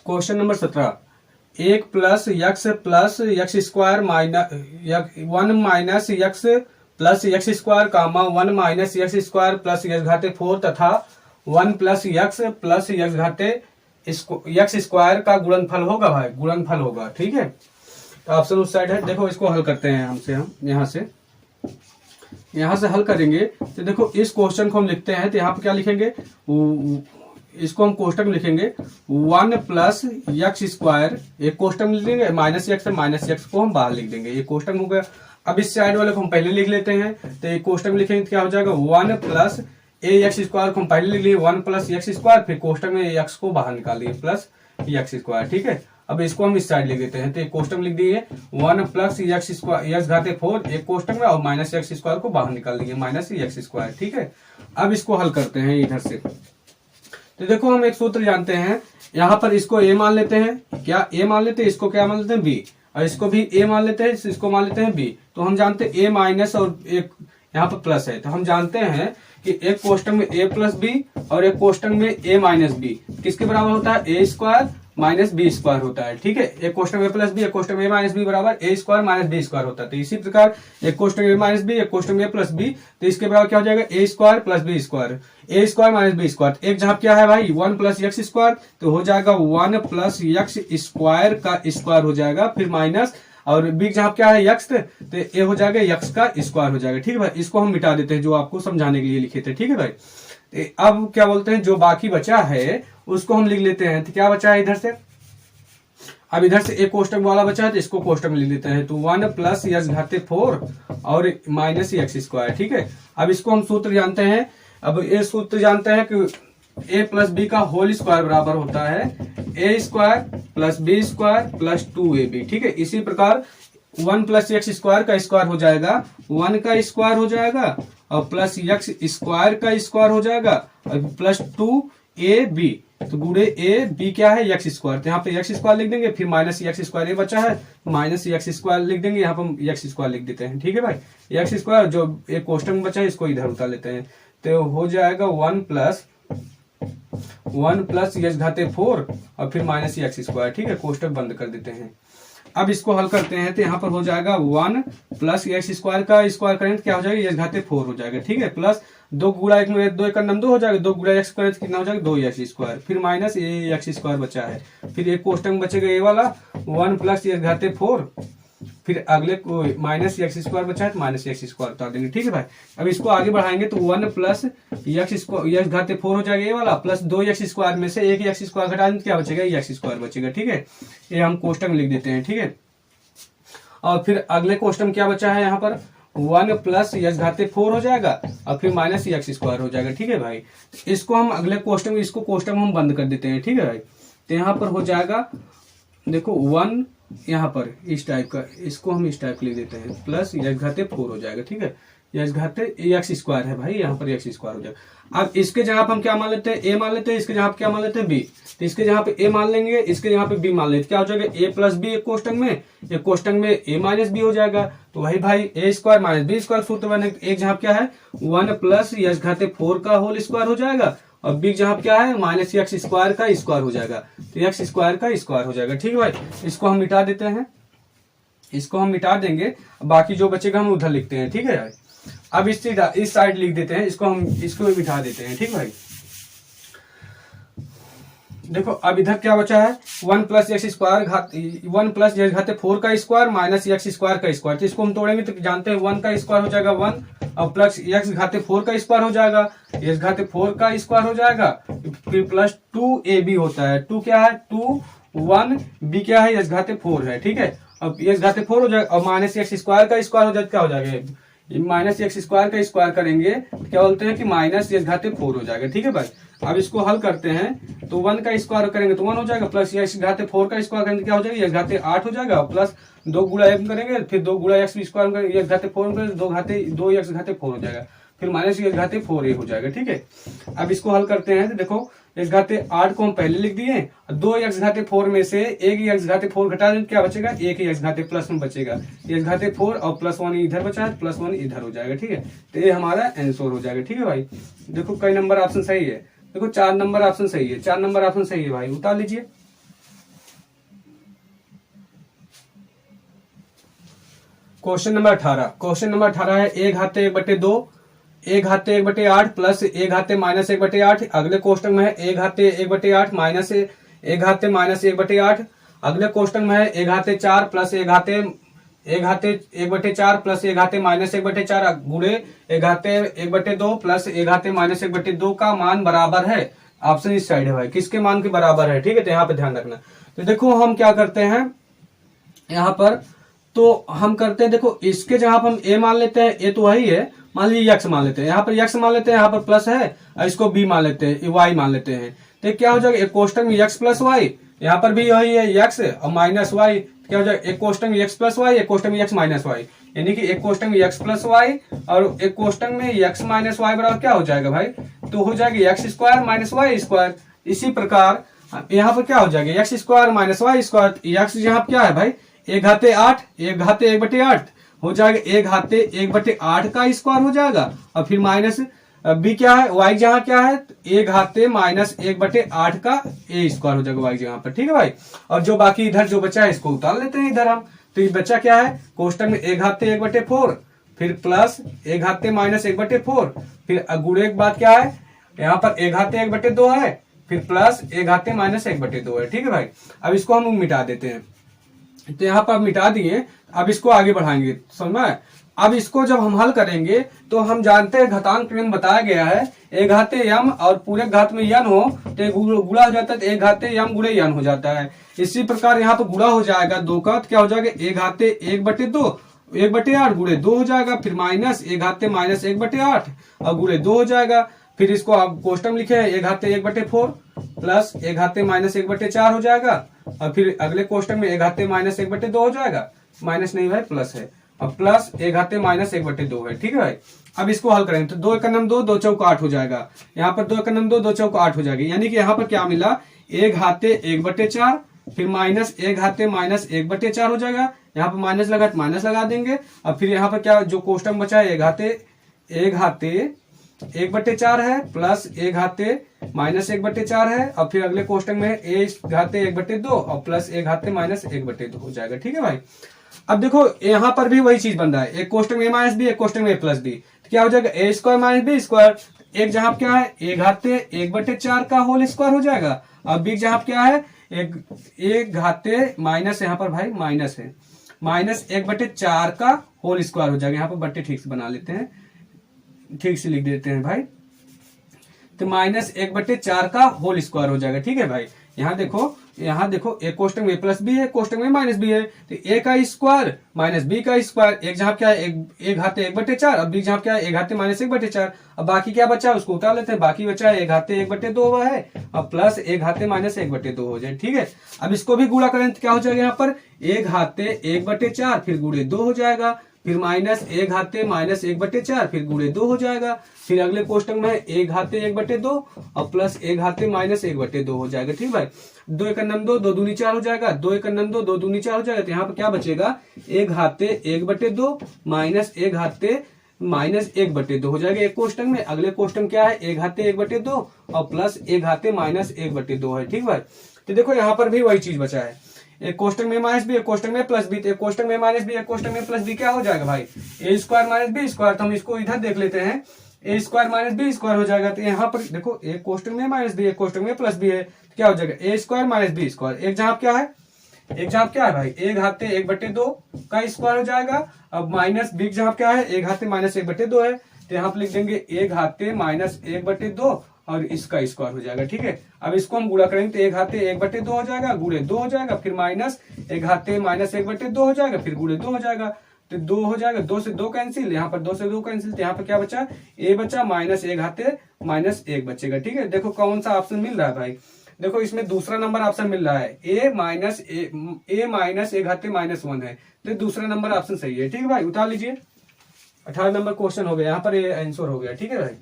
Question number 17, 1 plus X square minus 1 minus X plus X square comma 1 minus X square plus X घाते 4 तथा 1 plus X घाते X square का गुणनफल होगा भाई, गुणनफल होगा। ठीक है, तो ऑप्शन उस साइड है। देखो इसको हल करते हैं हम यहाँ से हल करेंगे। तो देखो इस क्वेश्चन को हम लिखते हैं, तो यहाँ पे क्या लिखेंगे, इसको हम कोष्टक में लिखेंगे 1 प्लस एक्स स्क्वायर, एक कोष्टक में लिख देंगे, माइनस एक्स को हम बाहर लिख देंगे, ये कोष्टक में हो गया। अब इस साइड वाले को हम पहले लिख लेते हैं, तो एक कोष्टक में लिखेंगे तो क्या हो जाएगा 1 प्लस ए एक्स स्क्वायर को हम पहले लिख लिए 1 प्लस एक्स स्क्वायर, फिर कोष्टक में एक्स को बाहर निकाल दिए प्लस एक्स स्क्वायर। ठीक है, अब इसको हम इस साइड लिख देते हैं, तो एक कोष्टक में लिख दिए 1 प्लस एक्स स्क्वायर एक्स घाते 4 एक कोष्टक में, और माइनस एक्स स्क्वायर को बाहर निकाल दिए माइनस एक्स स्क्वायर। ठीक है, अब इसको हल करते हैं इधर से। तो देखो हम एक सूत्र जानते हैं, यहाँ पर इसको a मान लेते हैं, क्या a मान लेते हैं, इसको क्या मान लेते हैं b, और इसको भी a मान लेते हैं, इसको मान लेते हैं b। तो हम जानते हैं a माइनस और एक यहाँ पर प्लस है, तो हम जानते हैं कि एक कोष्टक में a प्लस b और एक कोष्टक में a माइनस b किसके बराबर होता है, a square minus B square होता है। ठीक है, एक कोष्टक में प्लस बी, एक कोष्टक में माइनस बी बराबर ए स्क्वायर माइनस बी स्क्वायर होता है। तो इसी प्रकार एक कोष्टक में माइनस बी, एक कोष्टक में प्लस बी, तो इसके बराबर क्या हो जाएगा ए स्क्वायर प्लस बी स्क्वायर, ए स्क्वायर माइनस बी स्क्वायर। एक जहां क्या है भाई 1 प्लस एक्स स्क्वायर, तो हो जाएगा 1 प्लस एक्स स्क्वायर का स्क्वायर हो जाएगा, फिर माइनस, और बी जहां क्या है एक्स, तो ए हो जाएगा एक्स का स्क्वायर हो जाएगा। ठीक है भाई, इसको हम मिटा देते हैं जो आपको समझाने के लिए लिखे थे। ठीक है भाई, अब क्या बोलते हैं, जो बाकी बचा है उसको हम लिख लेते हैं। तो क्या बचा है इधर से, अब इधर से एक कोष्टक वाला बचा है, तो इसको कोष्टक में लिख लेते हैं। तो 1 प्लस एक्स घाते 4 और माइनस एक्स स्क्वायर। ठीक है, अब इसको हम सूत्र जानते हैं, अब ये सूत्र जानते हैं कि a प्लस बी का होल स्क्वायर बराबर होता है a square plus B square plus 2ab। ठीक है, इसी प्रकार 1 प्लस एक्स स्क्वायर का स्क्वायर हो जाएगा 1 का स्क्वायर हो जाएगा, और प्लस एक्स स्क्वायर का स्क्वायर हो जाएगा, और प्लस 2ab, तो गुणे ए बी क्या है एक्स स्क्वायर, तो यहाँ पे एक्स स्क्वायर लिख देंगे, फिर माइनस एक्स स्क्वायर ये बचा है, माइनस एक्स स्क्वायर लिख देंगे, यहाँ पे हम एक्स स्क्वायर लिख देते हैं। ठीक है भाई, एक्स स्क्वायर जो एक कोष्टक में बचा है इसको इधर उतार लेते हैं, तो हो जाएगा 1 प्लस एक्स घाते 4 और फिर माइनस एक्स स्क्वायर। ठीक है, कोष्टक बंद कर देते हैं। अब इसको हल करते हैं, तो यहाँ पर हो जाएगा 1 प्लस एक्स स्क्वायर का स्क्वायर करें तो क्या हो जाएगा एक्स घाते 4 हो जाएगा। ठीक है, प्लस 2 गुणा 1 में 2 1 9 हो जाएगा, 2 गुणा एक्स करें तो कितना हो जाएगा 2 एक्स स्क्वायर, फिर माइनस ए एक्स स्क्वायर बचा है, फिर एक कोष्टक में बचेगा ये वाला 1 प्लस एक्स घाते 4, फिर अगले को माइनस एक्स स्क्वायर बचा है तो माइनस एक्स स्क्वायर उतार देंगे। ठीक है भाई, अब इसको आगे बढ़ाएंगे तो 1 प्लस एक्स घाते 4 हो जाएगा ये वाला, प्लस 2 एक्स स्क्वायर में से एक एक्स स्क्वायर घटा देंगे क्या बचेगा एक्स स्क्वायर बचेगा। ठीक है, ये हम कोष्टक में लिख देते हैं। ठीक है, और फिर अगले कोष्टक में क्या बचा है, यहाँ पर 1 प्लस एक्स घाते 4 हो जाएगा और फिर माइनस एक्स स्क्वायर हो जाएगा। ठीक है भाई, इसको हम अगले कोष्टक में, इसको कोष्टक में हम बंद कर देते हैं। ठीक है भाई, तो यहाँ पर हो जाएगा देखो 1 यहाँ पर इस टाइप का, इसको हम इस टाइप लिख देते हैं, प्लस एक्स घाते 4 हो जाएगा। ठीक है, एक्स घाते एक्स स्क्वायर है भाई, यहाँ पर एक्स स्क्वायर हो जाएगा। अब इसके जहां पर हम क्या मान लेते हैं ए मान लेते हैं, इसके जहां पर क्या मान लेते हैं बी, तो इसके जहां पे ए मान लेंगे, इसके जहां पे बी मान लेते, क्या हो जाएगा ए प्लस बी एक कोष्टक में, एक कोष्टक में ए माइनस बी हो जाएगा। तो वही भाई ए स्क्वायर माइनस बी स्क्वायर सूत्र बने, एक जहां क्या है 1 प्लस एक्स घाते 4 का होल स्क्वायर हो जाएगा, और बी जहां क्या है माइनस एक्स स्क्वायर का स्क्वायर हो जाएगा, तो एक्स स्क्वायर का स्क्वायर हो जाएगा। ठीक है भाई, इसको हम मिटा देते हैं, इसको हम मिटा देंगे, बाकी जो बचेगा हम उधर लिखते हैं। ठीक है भाई, अब इस साइड लिख देते हैं, इसको हम इसको भी मिटा देते हैं। ठीक भाई, देखो अब इधर क्या बचा है 1 plus X square 1 plus X घाते 4 का स्क्वायर माइनस एक्स स्क्वायर का स्क्वायर, तो इसको हम तोड़ेंगे तो जानते हैं 1 का स्क्वायर हो जाएगा 1, और प्लस एक्स घाते 4 का स्क्वायर हो जाएगा, एक्स घाते 4 का स्क्वायर हो जाएगा, फिर प्लस 2ab होता है, 2 क्या है 2 1 b क्या है एक्स घाते 4 है। ठीक है, अब एक्स घाते 4 हो जाएगा और माइनस एक्स स्क्वायर का स्क्वायर हो जाएगा, क्या हो जाएगा माइनस एक्स स्क्वायर का स्क्वायर करेंगे क्या बोलते हैं कि माइनस एक्स घाते 4 हो जाएगा। ठीक है भाई, अब इसको हल करते हैं तो 1 का स्क्वायर करेंगे तो 1 हो जाएगा, प्लस एक्स घाते 4 का स्क्वायर करेंगे क्या हो जाएगा एक्स घाते 8 हो जाएगा, प्लस 2 गुणा एक्स करेंगे, फिर 2 गुणा एक्स स्क्वायर करेंगे एक्स घाते 4 करेंगे 2 एक्स घाते 4 हो जाएगा, फिर माइनस एक्स घाते 4 ये हो जाएगा। ठीक है, अब इसको हल करते हैं तो देखो एक्स घाते 8 को हम पहले लिख दिए, 2 एक्स घाते 4 में से एक एक्स घाते 4 घटा दें क्या बचेगा, एक ही एक्स घाते प्लस में बचेगा, एक्स घाते 4 और प्लस 1 इधर बचा है, प्लस 1 इधर हो जाएगा। ठीक है, तो ये हमारा आंसर हो जाएगा। ठीक है भाई, देखो कई नंबर ऑप्शन सही है, देखो 4 नंबर ऑप्शन सही है, 4 नंबर ऑप्शन सही है भाई, उतार लीजिए। क्वेश्चन नंबर 18 है ए घाते 1/2 ए घाते 1/8 प्लस ए घाते माइनस 1/8। अगले क्वेश्चन में है ए घाते 1/8 माइनस ए घाते माइनस 1/8। अगले क्वेश्चन में है ए घाते 4 प्लस ए घाते 1/4 प्लस ए घाते माइनस 1/4 गुणे ए घाते 1/2 प्लस ए घाते माइनस 1/2 का मान बराबर है। ऑप्शन इस साइड है भाई, किसके मान के बराबर है, ठीक है। तो यहाँ पे ध्यान रखना। तो देखो हम क्या करते हैं यहाँ पर, तो हम करते हैं देखो इसके जहां पर हम ए मान लेते हैं, ए तो वही है, मान लीजिए यक्स मान लेते हैं, यहाँ पर यक्स मान लेते हैं, यहाँ पर प्लस है और इसको बी मान लेते हैं, वाई मान लेते हैं। तो क्या हो जाएगा, एक कोष्टक में यक्स प्लस वाई, यहाँ पर भी यही है यक्स और माइनस वाई। क्या हो जाएगा, एक कोष्टक में यक्स प्लस वाई, एक कोष्टक में यक्स माइनस वाई, यानी कि एक कोष्टक में यक्स प्लस वाई और एक कोष्टक में यक्स माइनस वाई बराबर क्या हो जाएगा भाई, तो हो जाएगा X square minus Y square. इसी प्रकार यहाँ पर क्या हो जाएगा, X square minus Y square. X यहाँ क्या है भाई, एक घाते 8, एक घाते 1/8 हो जाएगा, एक घाते 1/8 का स्क्वायर हो जाएगा और फिर माइनस बी क्या है, वाई जहां क्या है, एक घाते माइनस 1/8 का ए स्क्वायर हो जाएगा वाई जहां पर, ठीक है भाई। और जो बाकी इधर जो बचा है इसको उतार लेते हैं इधर हम। तो ये बच्चा क्या है, कोष्टक में एक घाते 1/4 फिर प्लस एक घाते माइनस 1/4 फिर गुणे के बाद क्या है, यहाँ पर एक घाते 1/2 है फिर प्लस एक घाते माइनस 1/2 है, ठीक है भाई। अब इसको हम मिटा देते हैं। तो यहाँ पर मिटा दिए, अब इसको आगे बढ़ाएंगे, समझ में। अब इसको जब हम हल करेंगे तो हम जानते हैं घातांक में बताया गया है एक घाते यम और पूरे घात में यन हो तो गुणा हो जाता है, तो एक घाते यम गुणे यन हो जाता है। इसी प्रकार यहाँ पर गुणा हो जाएगा 2 का, तो क्या हो जाएगा, एक घाते 1/2 1/8 गुणे 2 हो जाएगा, फिर माइनस एक घाते माइनस 1/8 और गुणे 2 हो जाएगा। फिर इसको आप कोष्टक लिखे हैं एक घाते 1/4 प्लस एक घाते माइनस 1/4 हो जाएगा और फिर अगले कोष्टक में एक घाते माइनस 1/2 हो जाएगा, माइनस नहीं भाई प्लस है, अब प्लस एक घाते माइनस 1/2 है, ठीक है भाई। अब इसको हल करेंगे तो 2 × 2 2 चौक 8 हो जाएगा, यहाँ पर 2 × 2 2 चौक 8 हो जाएगी, यानी कि यहाँ पर क्या मिला, एक घाते 1/4 फिर माइनस एक घाते माइनस 1/4 हो जाएगा, यहाँ पर माइनस लगा तो माइनस लगा देंगे। अब फिर यहाँ पर क्या जो कोष्टक बचा है एक घाते 1/4 है प्लस एक घाते माइनस 1/4 है और फिर अगले कोष्टक में ए घाते 1/2 और प्लस एक घाते माइनस 1/2 हो जाएगा, ठीक है भाई। अब देखो यहाँ पर भी वही चीज बन रहा है, एक कोष्टक में ए माइनस बी, एक कोष्टक में ए प्लस बी, तो क्या हो जाएगा, ए स्क्वायर माइनस बी स्क्वायर। एक जहां क्या है, एक घाते 1/4 का होल स्क्वायर हो जाएगा, अब बी जहां क्या है, एक घाते माइनस, यहाँ पर भाई माइनस है, माइनस 1/4 का होल स्क्वायर हो जाएगा। यहाँ पर बट्टे ठीक से बना लेते हैं, ठीक से लिख देते हैं भाई, तो माइनस 1/4 का होल स्क्वायर हो जाएगा, ठीक है भाई। यहाँ देखो एक कोष्टक में प्लस बी है, कोष्टक में माइनस बी है, तो ए का स्क्वायर माइनस बी का स्क्वायर, एक जहां क्या है एक घाते 1/4 अब बी जहां क्या है एक घाते माइनस 1/4। अब बाकी क्या बचा है उसको उतार लेते हैं, बाकी बचा है एक घाते 1/2 है और प्लस एक घाते माइनस 1/2 हो जाए, ठीक है। अब इसको भी गुणा करें तो क्या हो जाएगा, यहाँ पर एक घाते 1/4 फिर गुणे 2 हो जाएगा, फिर माइनस एक घाते माइनस 1/4 फिर गुणे 2 हो जाएगा, फिर अगले कोष्टक में एक घाते 1/2 और प्लस एक घाते माइनस 1/2 हो जाएगा, ठीक भाई। 2 × 2 2 दूनी 4 हो जाएगा, 2 × 2 2 दूनी 4 हो जाएगा, तो यहाँ पर क्या बचेगा, एक घाते 1/2 माइनस एक घाते माइनस 1/2 हो जाएगा एक कोष्टक में। अगले कोष्टक क्या है, एक घाते 1/2 और प्लस एक घाते माइनस 1/2 है, ठीक भाई। तो देखो यहाँ पर भी वही चीज बचा है, एक कोष्टक में माइनस बी, एक कोष्टक में प्लस बी, एक कोष्टक में माइनस बी, एक कोष्टक में प्लस बी, क्या हो जाएगा भाई, ए स्क्वायर माइनस बी स्क्वायर। तो हम इसको इधर देख लेते हैं, ए स्क्वायर माइनस बी स्क्वायर हो जाएगा। तो यहाँ पर देखो एक कोष्टक में माइनस बी, एक कोष्टक में प्लस बी है, तो क्या हो जाएगा, ए स्क्वायर माइनस बी स्क्वायर। एक जहां क्या है भाई, एक घाते 1/2 का स्क्वायर हो जाएगा, अब माइनस बी जहां क्या है एक घाते माइनस 1/2 है, तो यहाँ पर लिख देंगे एक घाते माइनस 1/2 और इसका स्क्वायर हो जाएगा, ठीक है। अब इसको हम गुणा करेंगे तो एक घाते 1/2 हो जाएगा, गुणे 2 हो जाएगा, फिर माइनस एक घाते माइनस 1/2 हो जाएगा, फिर गुणे 2 हो जाएगा, तो 2 हो जाएगा, 2 से 2 कैंसिल, यहाँ पर 2 से 2 कैंसिल, तो यहाँ पर क्या बचा, ए बचा माइनस एक घाते माइनस 1 बचेगा, ठीक है। देखो कौन सा ऑप्शन मिल रहा है भाई, देखो इसमें दूसरा नंबर ऑप्शन मिल रहा है, ए माइनस एक घाते -1 है, तो दूसरा नंबर ऑप्शन सही है, ठीक है भाई। उतार लीजिए, 18 नंबर क्वेश्चन हो गया, यहाँ पर ये आंसर हो गया, ठीक है भाई।